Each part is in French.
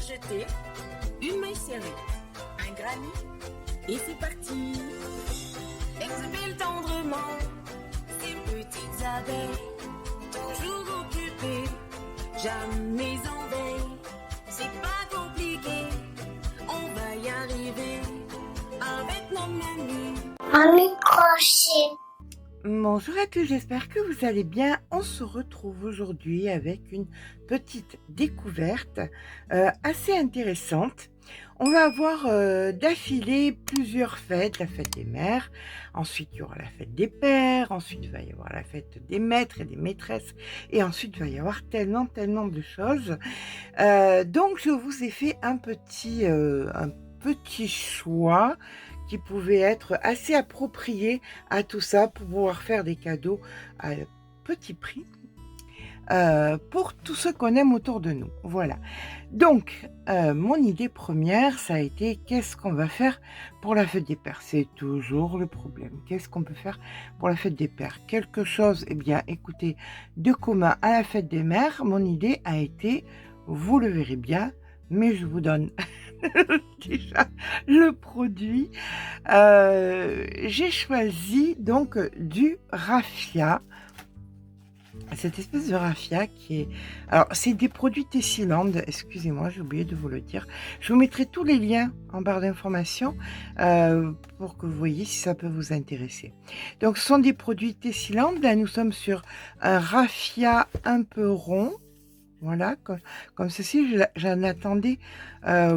jeter, une main serrée, un granit, et c'est parti. Exhale tendrement ces petites abeilles, toujours occupées, jamais en veille. C'est pas compliqué, on va y arriver avec nos mamies. Un microchip. Bonjour à tous, j'espère que vous allez bien. On se retrouve aujourd'hui avec une petite découverte assez intéressante. On va avoir d'affilée plusieurs fêtes, la fête des mères, ensuite il y aura la fête des pères, ensuite il va y avoir la fête des maîtres et des maîtresses, et ensuite il va y avoir tellement de choses. Donc je vous ai fait un petit choix qui pouvait être assez approprié à tout ça pour pouvoir faire des cadeaux à petit prix pour tous ceux qu'on aime autour de nous. Voilà. Donc, mon idée première, ça a été qu'est-ce qu'on va faire pour la fête des pères? C'est toujours le problème. Qu'est-ce qu'on peut faire pour la fête des pères? Quelque chose, eh bien, écoutez, de commun à la fête des mères. Mon idée a été, vous le verrez bien, mais je vous donne déjà le produit. J'ai choisi donc du raffia. Cette espèce de raffia qui est... Alors, c'est des produits Tessiland, excusez-moi, j'ai oublié de vous le dire. Je vous mettrai tous les liens en barre d'informations pour que vous voyez si ça peut vous intéresser. Donc, ce sont des produits Tessiland. Là, nous sommes sur un raffia un peu rond. Voilà, comme ceci, j'en attendais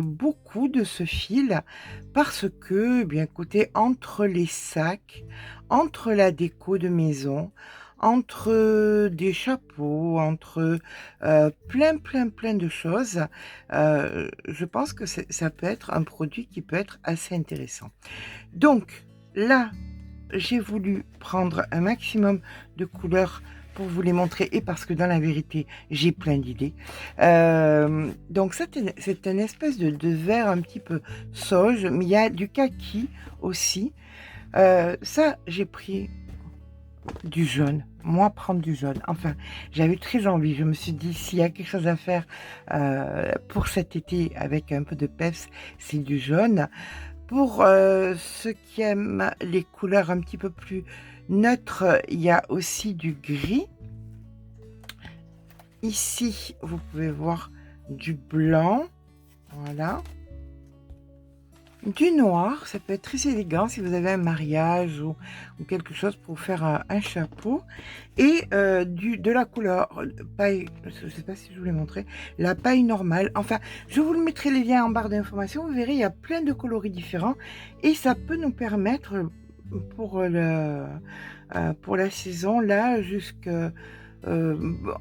beaucoup de ce fil parce que, eh bien écoutez, entre les sacs, entre la déco de maison, entre des chapeaux, entre plein de choses, je pense que ça peut être un produit qui peut être assez intéressant. Donc là, j'ai voulu prendre un maximum de couleurs pour vous les montrer et parce que dans la vérité, j'ai plein d'idées. Donc c'est une espèce de vert un petit peu sauge, mais il y a du kaki aussi. Ça, j'ai pris du jaune. Moi, prendre du jaune. Enfin, j'avais très envie. Je me suis dit, s'il y a quelque chose à faire pour cet été avec un peu de peps, c'est du jaune. Pour ceux qui aiment les couleurs un petit peu plus neutres, il y a aussi du gris. Ici, vous pouvez voir du blanc. Voilà. Du noir, ça peut être très élégant si vous avez un mariage ou quelque chose pour faire un chapeau. Et de la couleur paille, je ne sais pas si je vous l'ai montré, la paille normale. Enfin, je vous le mettrai les liens en barre d'informations. Vous verrez, il y a plein de coloris différents. Et ça peut nous permettre pour la saison, là,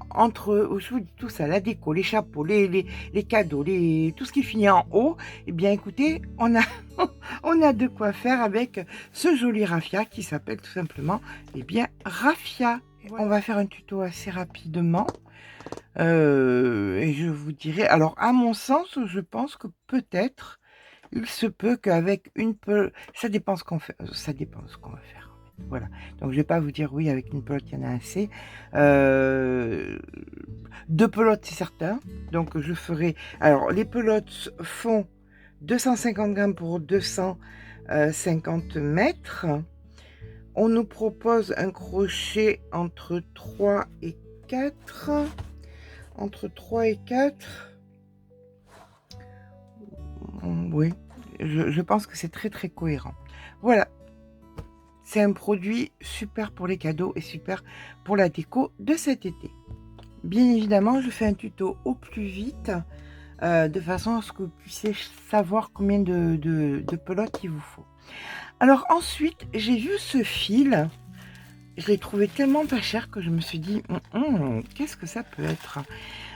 entre je vous dis tout ça, la déco, les chapeaux, les cadeaux, tout ce qui finit en haut, eh bien écoutez, on a de quoi faire avec ce joli raffia qui s'appelle tout simplement raffia. Voilà. On va faire un tuto assez rapidement et je vous dirai, alors à mon sens, je pense que peut-être il se peut qu'avec une pelote, ça dépend ce qu'on fait, ça dépend ce qu'on va faire. Voilà, donc je vais pas vous dire oui, avec une pelote il y en a assez. 2 pelotes c'est certain, donc je ferai, alors les pelotes font 250 grammes pour 250 mètres. On nous propose un crochet entre 3 et 4, entre 3 et 4. Oui, je pense que c'est très cohérent. Voilà. C'est un produit super pour les cadeaux et super pour la déco de cet été. Bien évidemment, je fais un tuto au plus vite, de façon à ce que vous puissiez savoir combien de pelotes il vous faut. Alors ensuite, j'ai vu ce fil. Je l'ai trouvé tellement pas cher que je me suis dit, qu'est-ce que ça peut être?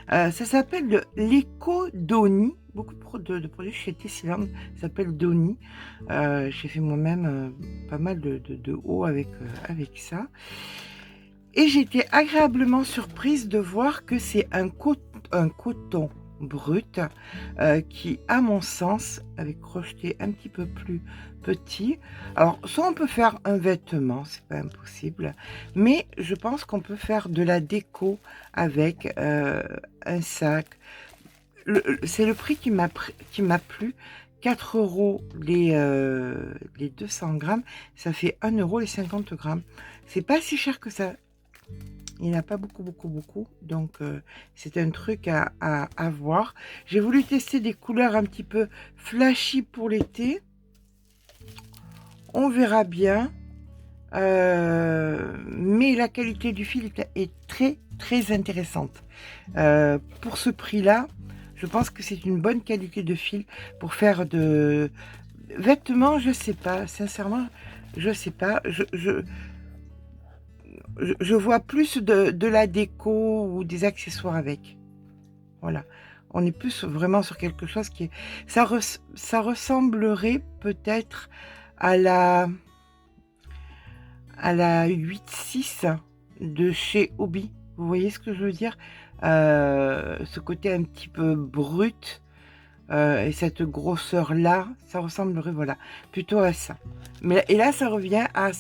Ça s'appelle l'Eco Doni. Beaucoup de produits chez Tessiland s'appelle Doni. J'ai fait moi-même pas mal de hauts avec ça. Et j'ai été agréablement surprise de voir que c'est un coton brut qui, à mon sens, avec crocheté un petit peu plus petit. Alors, soit on peut faire un vêtement, c'est pas impossible, mais je pense qu'on peut faire de la déco avec un sac. c'est le prix qui m'a plu. 4 € les 200 grammes, ça fait 1 € les 50 grammes. C'est pas si cher que ça. Il n'y en a pas beaucoup. Donc, c'est un truc à voir. J'ai voulu tester des couleurs un petit peu flashy pour l'été. On verra bien. Mais la qualité du fil est très intéressante. Pour ce prix-là, je pense que c'est une bonne qualité de fil pour faire de vêtements. Je sais pas, sincèrement, je sais pas. Je vois plus de la déco ou des accessoires avec. Voilà. On est plus vraiment sur quelque chose qui est... Ça ressemblerait peut-être à la 8-6 de chez Hobby. Vous voyez ce que je veux dire? Ce côté un petit peu brut et cette grosseur-là, ça ressemblerait, voilà, plutôt à ça. Et là, ça revient à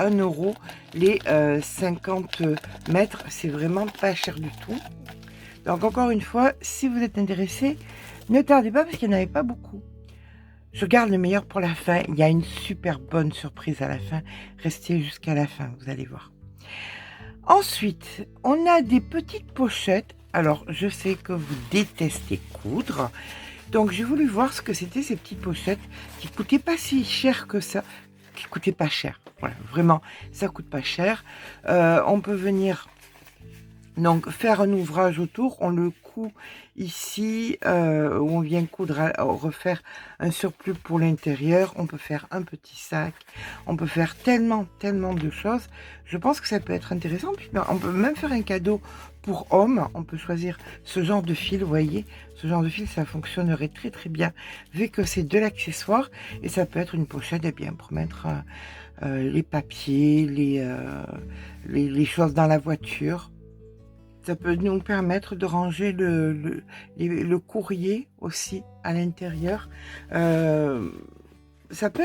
1 € les 50 mètres. C'est vraiment pas cher du tout. Donc, encore une fois, si vous êtes intéressé, ne tardez pas parce qu'il n'y en avait pas beaucoup. Je garde le meilleur pour la fin. Il y a une super bonne surprise à la fin. Restez jusqu'à la fin, vous allez voir. Ensuite, on a des petites pochettes. Alors, je sais que vous détestez coudre. Donc, j'ai voulu voir ce que c'était ces petites pochettes qui ne coûtaient pas si cher que ça. Qui ne coûtaient pas cher. Voilà, vraiment, ça ne coûte pas cher. On peut venir... Donc, faire un ouvrage autour, on le coud ici, où on vient coudre, refaire un surplus pour l'intérieur. On peut faire un petit sac, on peut faire tellement de choses. Je pense que ça peut être intéressant. Puis, on peut même faire un cadeau pour hommes. On peut choisir ce genre de fil, vous voyez. Ce genre de fil, ça fonctionnerait très bien, vu que c'est de l'accessoire. Et ça peut être une pochette, eh bien, pour mettre les papiers, les choses dans la voiture. Ça peut nous permettre de ranger le courrier aussi à l'intérieur. Ça peut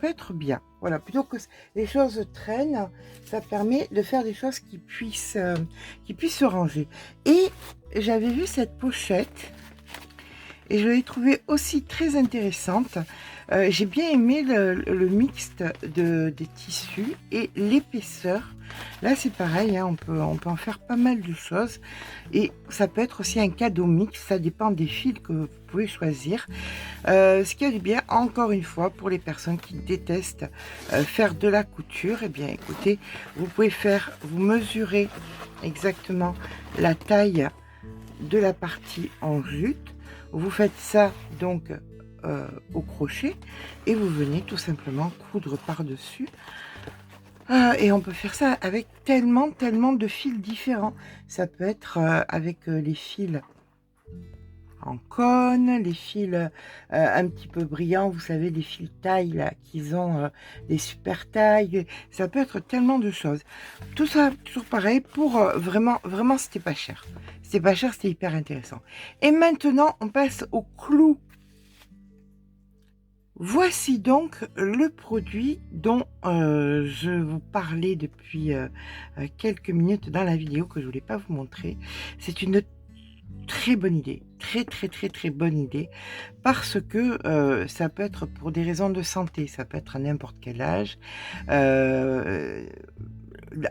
être bien. Voilà, plutôt que les choses traînent, ça permet de faire des choses qui puissent se ranger. Et j'avais vu cette pochette et je l'ai trouvée aussi très intéressante. J'ai bien aimé le mixte des tissus et l'épaisseur. Là, c'est pareil, hein, on peut en faire pas mal de choses. Et ça peut être aussi un cadeau mix, ça dépend des fils que vous pouvez choisir. Ce qui est bien, encore une fois, pour les personnes qui détestent faire de la couture, eh bien, écoutez, vous pouvez vous mesurez exactement la taille de la partie en jute. Vous faites ça, donc, au crochet et vous venez tout simplement coudre par-dessus. Et on peut faire ça avec tellement de fils différents. Ça peut être avec les fils en cône, les fils un petit peu brillants, vous savez, les fils taille là, qu'ils ont des super tailles. Ça peut être tellement de choses. Tout ça, toujours pareil, pour vraiment, c'était pas cher. C'était pas cher, c'était hyper intéressant. Et maintenant, on passe au clou. Voici donc le produit dont je vous parlais depuis quelques minutes dans la vidéo que je voulais pas vous montrer. C'est une très bonne idée, très bonne idée, parce que ça peut être pour des raisons de santé, ça peut être à n'importe quel âge,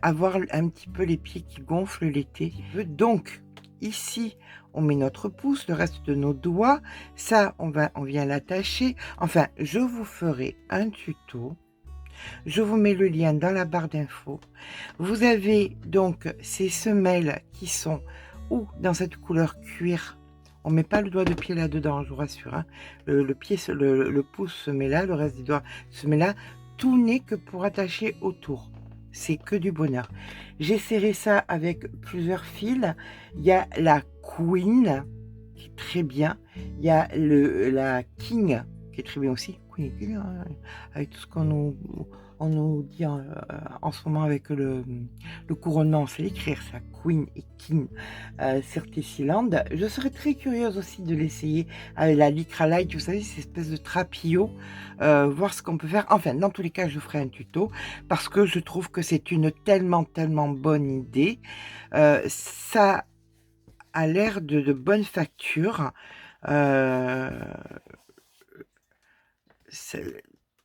avoir un petit peu les pieds qui gonflent l'été. Donc ici, on met notre pouce, le reste de nos doigts. Ça, on vient l'attacher. Enfin, je vous ferai un tuto. Je vous mets le lien dans la barre d'infos. Vous avez donc ces semelles qui sont ou dans cette couleur cuir. On ne met pas le doigt de pied là-dedans, je vous rassure. Hein. Le pouce se met là, le reste des doigts se met là. Tout n'est que pour attacher autour. C'est que du bonheur. J'ai serré ça avec plusieurs fils. Il y a la Queen qui est très bien. Il y a la King qui est très bien aussi. Queen et King, hein, avec tout ce qu'on nous dit en ce moment avec le couronnement. On sait l'écrire ça, Queen et King Certesiland. Je serais très curieuse aussi de l'essayer avec la Lycra Light. Vous savez, cette espèce de trapillo. Voir ce qu'on peut faire. Enfin, dans tous les cas, je ferai un tuto parce que je trouve que c'est une tellement bonne idée. Ça a l'air de bonne facture. Euh, ça,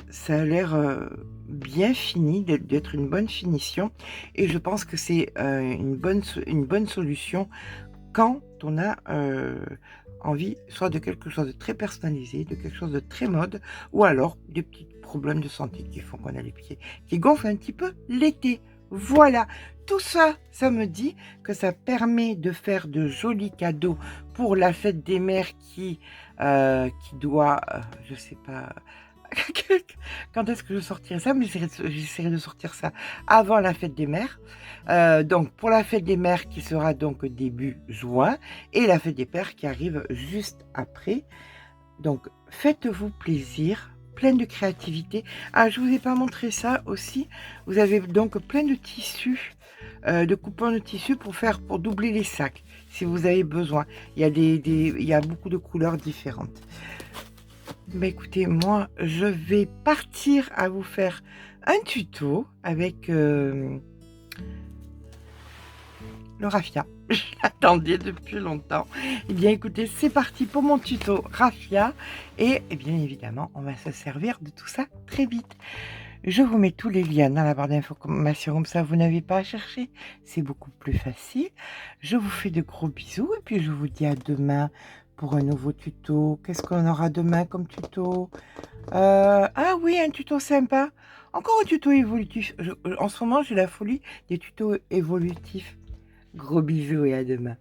ça a l'air bien fini, d'être une bonne finition. Et je pense que c'est une bonne solution quand on a envie soit de quelque chose de très personnalisé, de quelque chose de très mode, ou alors des petits problèmes de santé qui font qu'on a les pieds qui gonflent un petit peu l'été. Voilà, tout ça, ça me dit que ça permet de faire de jolis cadeaux pour la fête des mères qui doit, je sais pas, quand est-ce que je sortirai ça, mais j'essaierai de sortir ça avant la fête des mères. Donc pour la fête des mères qui sera donc début juin et la fête des pères qui arrive juste après. Donc faites-vous plaisir, plein de créativité. Ah, je vous ai pas montré ça aussi. Vous avez donc plein de tissus, de coupons de tissus pour doubler les sacs si vous avez besoin. Il y a il y a beaucoup de couleurs différentes. Bah écoutez, moi je vais partir à vous faire un tuto avec le raffia. Je l'attendais depuis longtemps. Eh bien écoutez, c'est parti pour mon tuto raffia et bien évidemment on va se servir de tout ça très vite. Je vous mets tous les liens dans la barre d'informations, comme ça vous n'avez pas à chercher, c'est beaucoup plus facile. Je vous fais de gros bisous et puis je vous dis à demain pour un nouveau tuto. Qu'est-ce qu'on aura demain comme tuto? Ah oui, un tuto sympa. Encore un tuto évolutif. En ce moment, j'ai la folie des tutos évolutifs. Gros bisous et à demain.